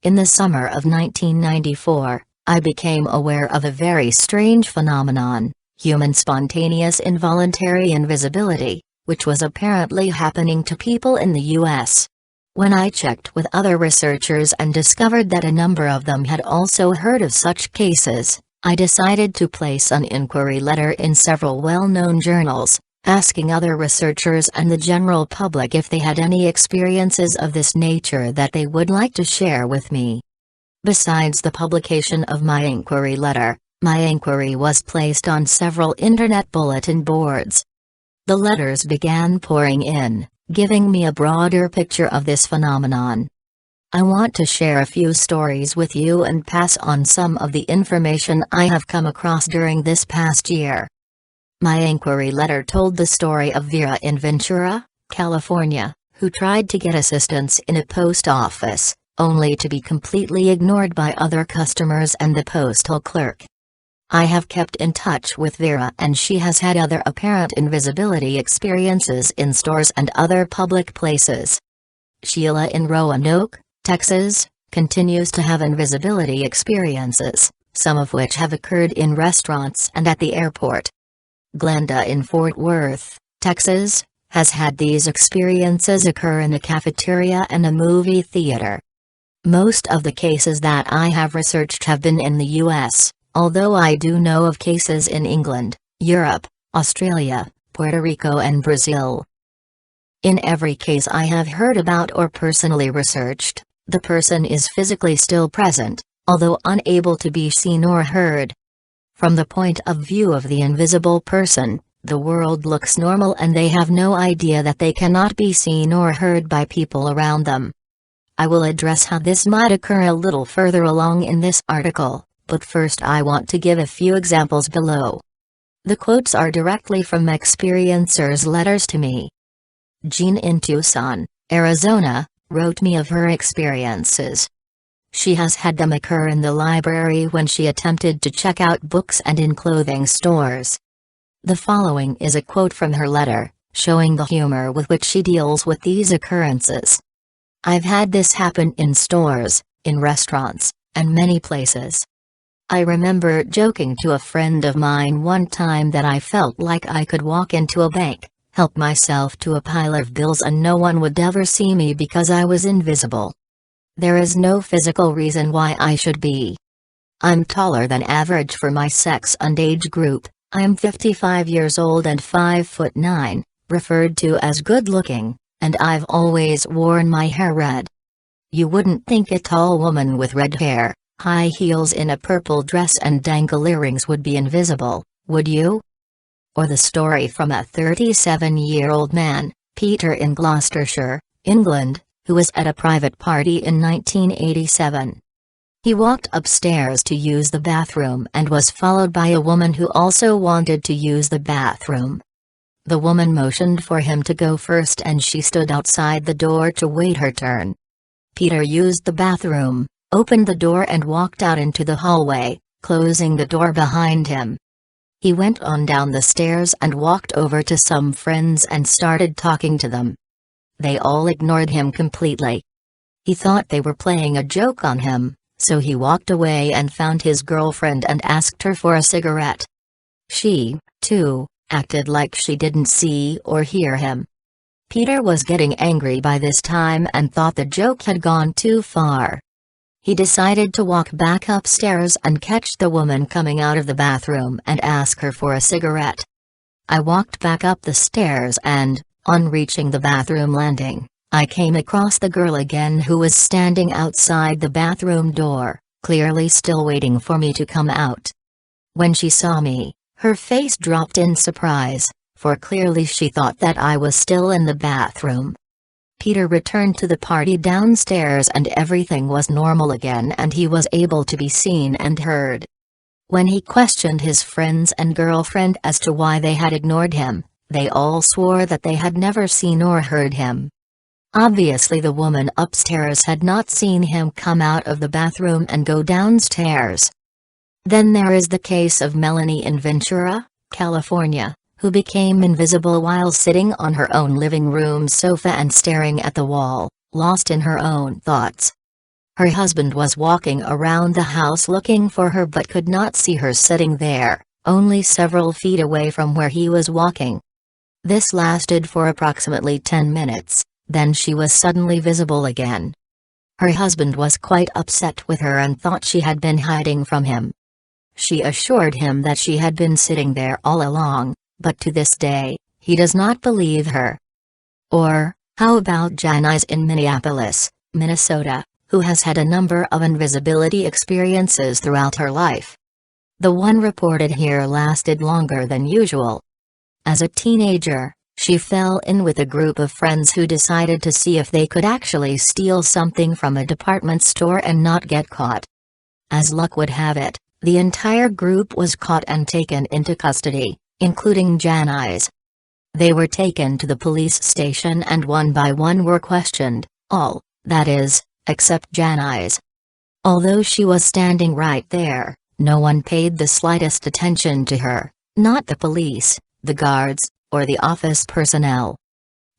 In the summer of 1994, I became aware of a very strange phenomenon, human spontaneous involuntary invisibility, which was apparently happening to people in the US. When I checked with other researchers and discovered that a number of them had also heard of such cases, I decided to place an inquiry letter in several well-known journals, asking other researchers and the general public if they had any experiences of this nature that they would like to share with me. Besides the publication of my inquiry letter, my inquiry was placed on several internet bulletin boards. The letters began pouring in, giving me a broader picture of this phenomenon. I want to share a few stories with you and pass on some of the information I have come across during this past year. My inquiry letter told the story of Vera in Ventura, California, who tried to get assistance in a post office, only to be completely ignored by other customers and the postal clerk. I have kept in touch with Vera and she has had other apparent invisibility experiences in stores and other public places. Sheila in Roanoke, Texas, continues to have invisibility experiences, some of which have occurred in restaurants and at the airport. Glenda in Fort Worth, Texas, has had these experiences occur in a cafeteria and a movie theater. Most of the cases that I have researched have been in the US, although I do know of cases in England, Europe, Australia, Puerto Rico and Brazil. In every case I have heard about or personally researched, the person is physically still present, although unable to be seen or heard. From the point of view of the invisible person, the world looks normal and they have no idea that they cannot be seen or heard by people around them. I will address how this might occur a little further along in this article, but first I want to give a few examples below. The quotes are directly from experiencers' letters to me. Jean in Tucson, Arizona, wrote me of her experiences. She has had them occur in the library when she attempted to check out books and in clothing stores. The following is a quote from her letter, showing the humor with which she deals with these occurrences. I've had this happen in stores, in restaurants, and many places. I remember joking to a friend of mine one time that I felt like I could walk into a bank, help myself to a pile of bills and no one would ever see me because I was invisible. There is no physical reason why I should be. I'm taller than average for my sex and age group. I'm 55 years old and 5'9", referred to as good looking, and I've always worn my hair red. You wouldn't think a tall woman with red hair, high heels in a purple dress and dangle earrings would be invisible, would you? Or the story from a 37-year-old man, Peter in Gloucestershire, England, who was at a private party in 1987. He walked upstairs to use the bathroom and was followed by a woman who also wanted to use the bathroom. The woman motioned for him to go first and she stood outside the door to wait her turn. Peter used the bathroom, opened the door and walked out into the hallway, closing the door behind him. He went on down the stairs and walked over to some friends and started talking to them. They all ignored him completely. He thought they were playing a joke on him, so he walked away and found his girlfriend and asked her for a cigarette. She, too, acted like she didn't see or hear him. Peter was getting angry by this time and thought the joke had gone too far. He decided to walk back upstairs and catch the woman coming out of the bathroom and ask her for a cigarette. I walked back up the stairs and, on reaching the bathroom landing, I came across the girl again who was standing outside the bathroom door, clearly still waiting for me to come out. When she saw me, her face dropped in surprise, for clearly she thought that I was still in the bathroom. Peter returned to the party downstairs and everything was normal again and he was able to be seen and heard. When he questioned his friends and girlfriend as to why they had ignored him, they all swore that they had never seen or heard him. Obviously the woman upstairs had not seen him come out of the bathroom and go downstairs. Then there is the case of Melanie in Ventura, California, who became invisible while sitting on her own living room sofa and staring at the wall, lost in her own thoughts. Her husband was walking around the house looking for her but could not see her sitting there, only several feet away from where he was walking. This lasted for approximately 10 minutes, then she was suddenly visible again. Her husband was quite upset with her and thought she had been hiding from him. She assured him that she had been sitting there all along, but to this day, he does not believe her. Or, how about Janice in Minneapolis, Minnesota, who has had a number of invisibility experiences throughout her life? The one reported here lasted longer than usual. As a teenager, she fell in with a group of friends who decided to see if they could actually steal something from a department store and not get caught. As luck would have it, the entire group was caught and taken into custody, including Janice. They were taken to the police station and one by one were questioned, all, that is, except Janice. Although she was standing right there, no one paid the slightest attention to her, not the police, the guards, or the office personnel.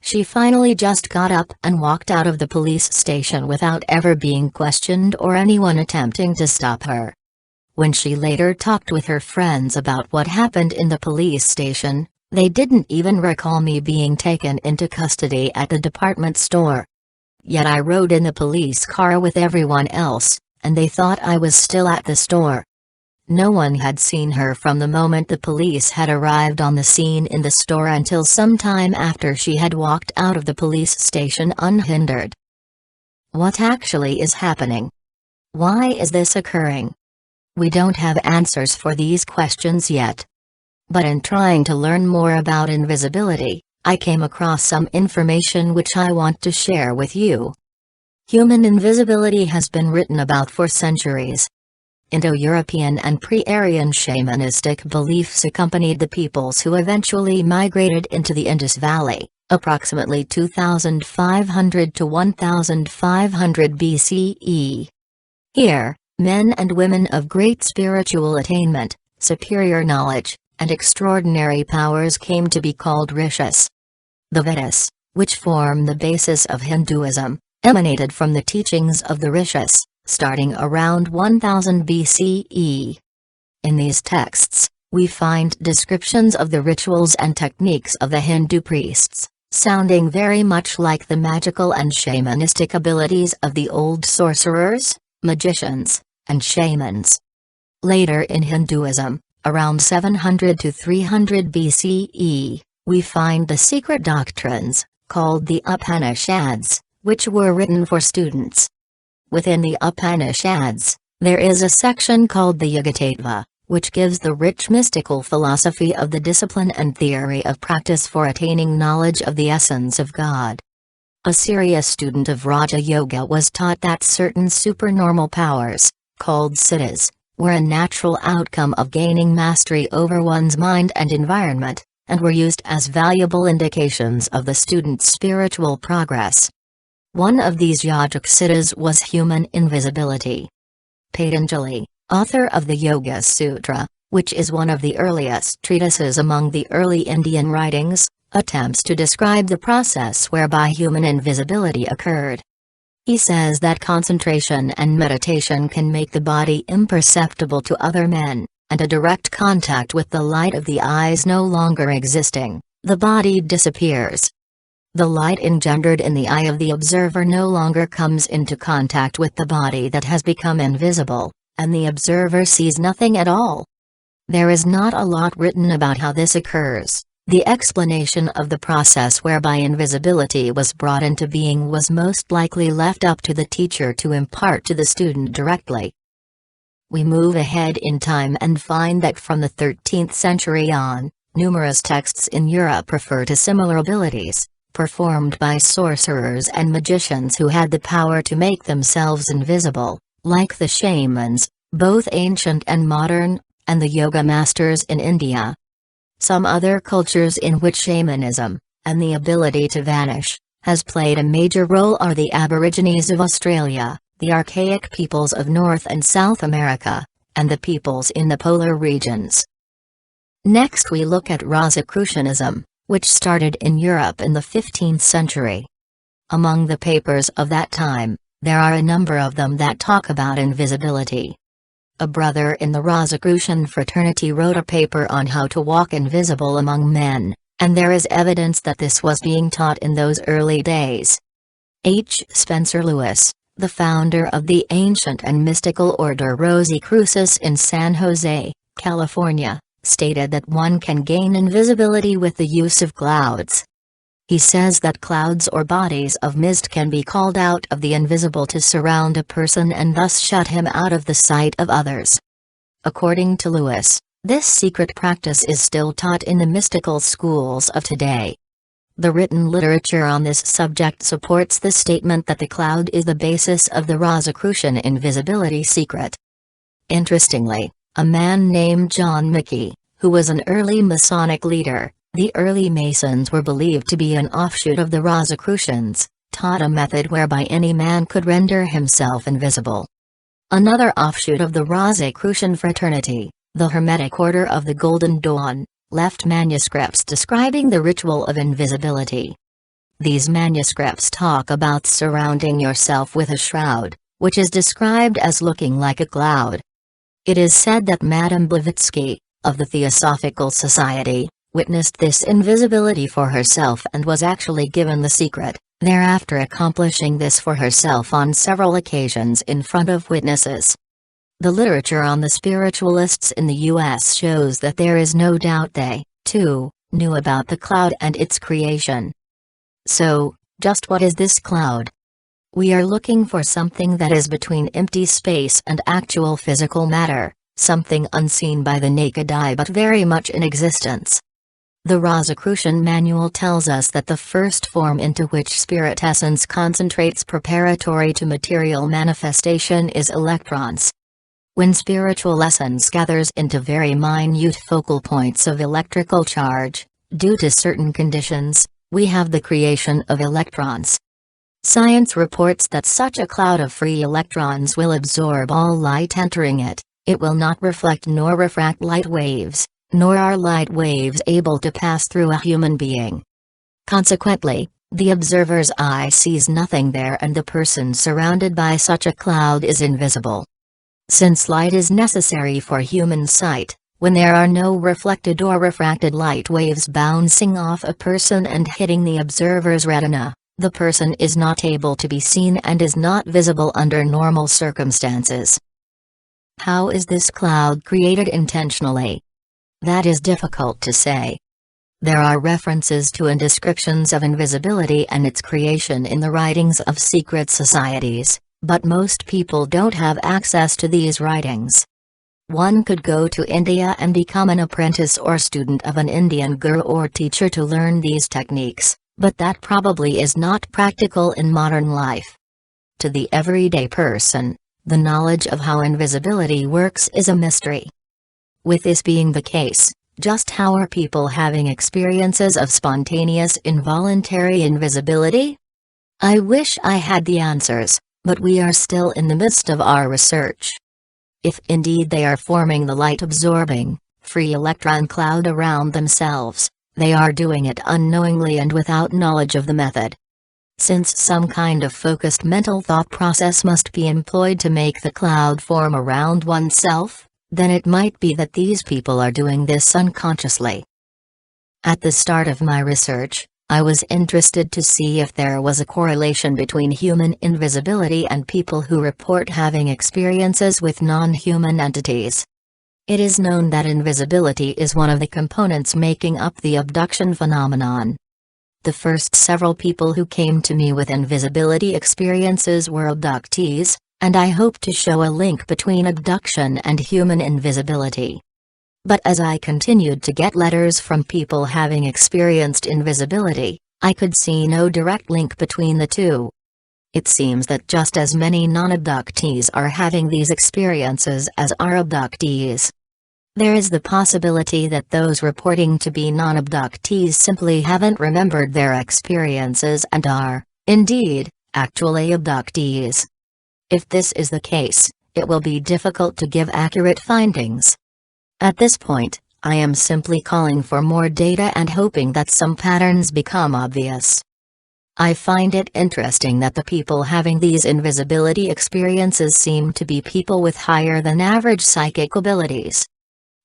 She finally just got up and walked out of the police station without ever being questioned or anyone attempting to stop her. When she later talked with her friends about what happened in the police station, they didn't even recall me being taken into custody at the department store. Yet I rode in the police car with everyone else, and they thought I was still at the store. No one had seen her from the moment the police had arrived on the scene in the store until some time after she had walked out of the police station unhindered. What actually is happening? Why is this occurring? We don't have answers for these questions yet. But in trying to learn more about invisibility, I came across some information which I want to share with you. Human invisibility has been written about for centuries. Indo-European and pre-Aryan shamanistic beliefs accompanied the peoples who eventually migrated into the Indus Valley, approximately 2500 to 1500 BCE. Here, men and women of great spiritual attainment, superior knowledge, and extraordinary powers came to be called rishis. The Vedas, which form the basis of Hinduism, emanated from the teachings of the rishis, starting around 1000 BCE. In these texts, we find descriptions of the rituals and techniques of the Hindu priests, sounding very much like the magical and shamanistic abilities of the old sorcerers, magicians, and shamans. Later in Hinduism, around 700 to 300 BCE, we find the secret doctrines, called the Upanishads, which were written for students. Within the Upanishads, there is a section called the Yoga-tattva, which gives the rich mystical philosophy of the discipline and theory of practice for attaining knowledge of the essence of God. A serious student of Raja Yoga was taught that certain supernormal powers, called siddhis, were a natural outcome of gaining mastery over one's mind and environment, and were used as valuable indications of the student's spiritual progress. One of these yogic siddhis was human invisibility. Patanjali, author of the Yoga Sutra, which is one of the earliest treatises among the early Indian writings, attempts to describe the process whereby human invisibility occurred. He says that concentration and meditation can make the body imperceptible to other men, and a direct contact with the light of the eyes no longer existing, the body disappears. The light engendered in the eye of the observer no longer comes into contact with the body that has become invisible, and the observer sees nothing at all. There is not a lot written about how this occurs. The explanation of the process whereby invisibility was brought into being was most likely left up to the teacher to impart to the student directly. We move ahead in time and find that from the 13th century on, numerous texts in Europe refer to similar abilities, performed by sorcerers and magicians who had the power to make themselves invisible, like the shamans, both ancient and modern, and the yoga masters in India. Some other cultures in which shamanism, and the ability to vanish, has played a major role are the Aborigines of Australia, the archaic peoples of North and South America, and the peoples in the polar regions. Next we look at Rosicrucianism, which started in Europe in the 15th century. Among the papers of that time, There are a number of them that talk about invisibility. A brother in the Rosicrucian fraternity wrote a paper on how to walk invisible among men, and there is evidence that this was being taught in those early days. H. Spencer Lewis, the founder of the ancient and mystical order Rosicrucians in San Jose, California, stated that one can gain invisibility with the use of clouds. He says that clouds or bodies of mist can be called out of the invisible to surround a person and thus shut him out of the sight of others. According to Lewis, this secret practice is still taught in the mystical schools of today. The written literature on this subject supports the statement that the cloud is the basis of the Rosicrucian invisibility secret. Interestingly, a man named John Mackey, who was an early Masonic leader, the early Masons were believed to be an offshoot of the Rosicrucians, taught a method whereby any man could render himself invisible. Another offshoot of the Rosicrucian fraternity, the Hermetic Order of the Golden Dawn, left manuscripts describing the ritual of invisibility. These manuscripts talk about surrounding yourself with a shroud, which is described as looking like a cloud. It is said that Madame Blavatsky, of the Theosophical Society, witnessed this invisibility for herself and was actually given the secret, thereafter accomplishing this for herself on several occasions in front of witnesses. The literature on the spiritualists in the U.S. shows that there is no doubt they, too, knew about the cloud and its creation. So, just what is this cloud? We are looking for something that is between empty space and actual physical matter, something unseen by the naked eye but very much in existence. The Rosicrucian manual tells us that the first form into which spirit essence concentrates preparatory to material manifestation is electrons. When spiritual essence gathers into very minute focal points of electrical charge, due to certain conditions, we have the creation of electrons. Science reports that such a cloud of free electrons will absorb all light entering it. It will not reflect nor refract light waves, nor are light waves able to pass through a human being. Consequently, the observer's eye sees nothing there and the person surrounded by such a cloud is invisible. Since light is necessary for human sight, when there are no reflected or refracted light waves bouncing off a person and hitting the observer's retina, the person is not able to be seen and is not visible under normal circumstances. How is this cloud created intentionally? That is difficult to say. There are references to and descriptions of invisibility and its creation in the writings of secret societies, but most people don't have access to these writings. One could go to India and become an apprentice or student of an Indian guru or teacher to learn these techniques, but that probably is not practical in modern life. To the everyday person, the knowledge of how invisibility works is a mystery. With this being the case, just how are people having experiences of spontaneous involuntary invisibility? I wish I had the answers, but we are still in the midst of our research. If indeed they are forming the light-absorbing, free electron cloud around themselves, they are doing it unknowingly and without knowledge of the method. Since some kind of focused mental thought process must be employed to make the cloud form around oneself, then it might be that these people are doing this unconsciously. At the start of my research, I was interested to see if there was a correlation between human invisibility and people who report having experiences with non-human entities. It is known that invisibility is one of the components making up the abduction phenomenon. The first several people who came to me with invisibility experiences were abductees, and I hope to show a link between abduction and human invisibility. But as I continued to get letters from people having experienced invisibility, I could see no direct link between the two. It seems that just as many non-abductees are having these experiences as are abductees. There is the possibility that those reporting to be non-abductees simply haven't remembered their experiences and are, indeed, actually abductees. If this is the case, it will be difficult to give accurate findings. At this point, I am simply calling for more data and hoping that some patterns become obvious. I find it interesting that the people having these invisibility experiences seem to be people with higher than average psychic abilities.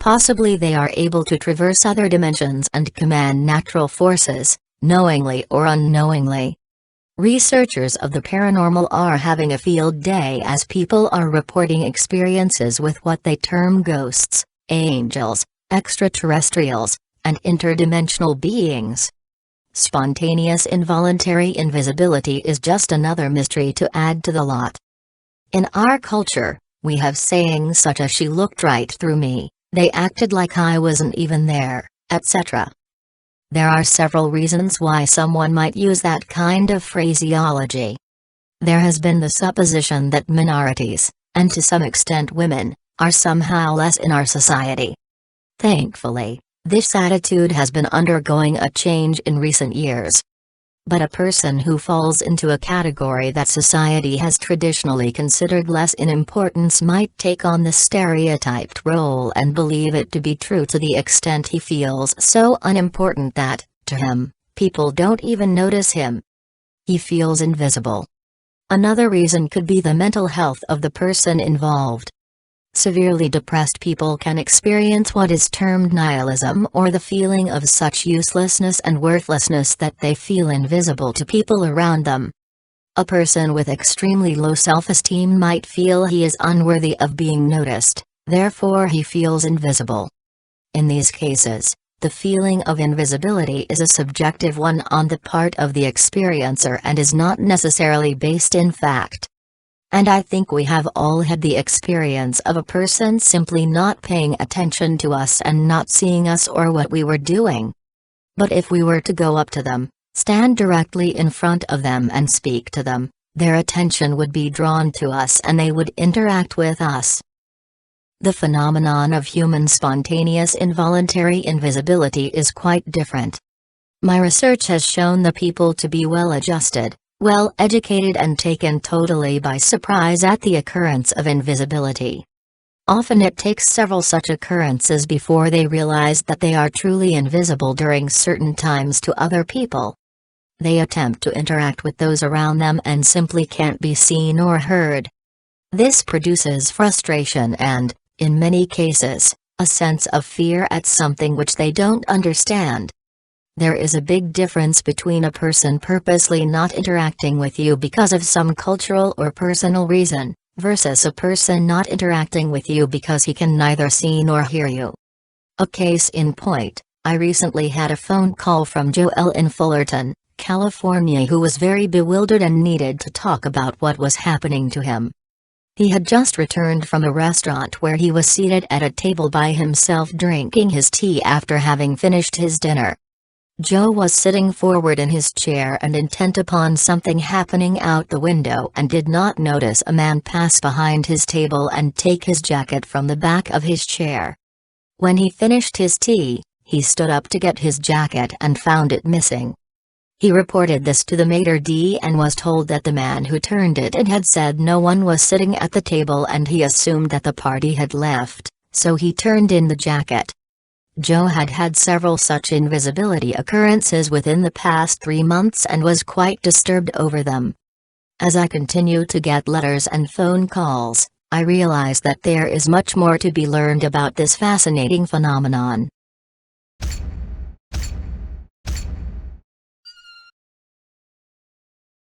Possibly they are able to traverse other dimensions and command natural forces, knowingly or unknowingly. Researchers of the paranormal are having a field day as people are reporting experiences with what they term ghosts, angels, extraterrestrials, and interdimensional beings. Spontaneous involuntary invisibility is just another mystery to add to the lot. In our culture, we have sayings such as "she looked right through me," "they acted like I wasn't even there," etc. There are several reasons why someone might use that kind of phraseology. There has been the supposition that minorities, and to some extent women, are somehow less in our society. Thankfully, this attitude has been undergoing a change in recent years. But a person who falls into a category that society has traditionally considered less in importance might take on the stereotyped role and believe it to be true to the extent he feels so unimportant that, to him, people don't even notice him. He feels invisible. Another reason could be the mental health of the person involved. Severely depressed people can experience what is termed nihilism, or the feeling of such uselessness and worthlessness that they feel invisible to people around them. A person with extremely low self-esteem might feel he is unworthy of being noticed, therefore he feels invisible. In these cases, the feeling of invisibility is a subjective one on the part of the experiencer and is not necessarily based in fact. And I think we have all had the experience of a person simply not paying attention to us and not seeing us or what we were doing. But if we were to go up to them, stand directly in front of them and speak to them, their attention would be drawn to us and they would interact with us. The phenomenon of human spontaneous involuntary invisibility is quite different. My research has shown the people to be well-adjusted, well-educated and taken totally by surprise at the occurrence of invisibility. Often it takes several such occurrences before they realize that they are truly invisible during certain times to other people. They attempt to interact with those around them and simply can't be seen or heard. This produces frustration and, in many cases, a sense of fear at something which they don't understand. There is a big difference between a person purposely not interacting with you because of some cultural or personal reason, versus a person not interacting with you because he can neither see nor hear you. A case in point, I recently had a phone call from Joel in Fullerton, California, who was very bewildered and needed to talk about what was happening to him. He had just returned from a restaurant where he was seated at a table by himself drinking his tea after having finished his dinner. Joe was sitting forward in his chair and intent upon something happening out the window and did not notice a man pass behind his table and take his jacket from the back of his chair. When he finished his tea, he stood up to get his jacket and found it missing. He reported this to the maitre d' and was told that the man who turned it in had said no one was sitting at the table and he assumed that the party had left, so he turned in the jacket. Joe had had several such invisibility occurrences within the past 3 months and was quite disturbed over them. As I continue to get letters and phone calls, I realize that there is much more to be learned about this fascinating phenomenon.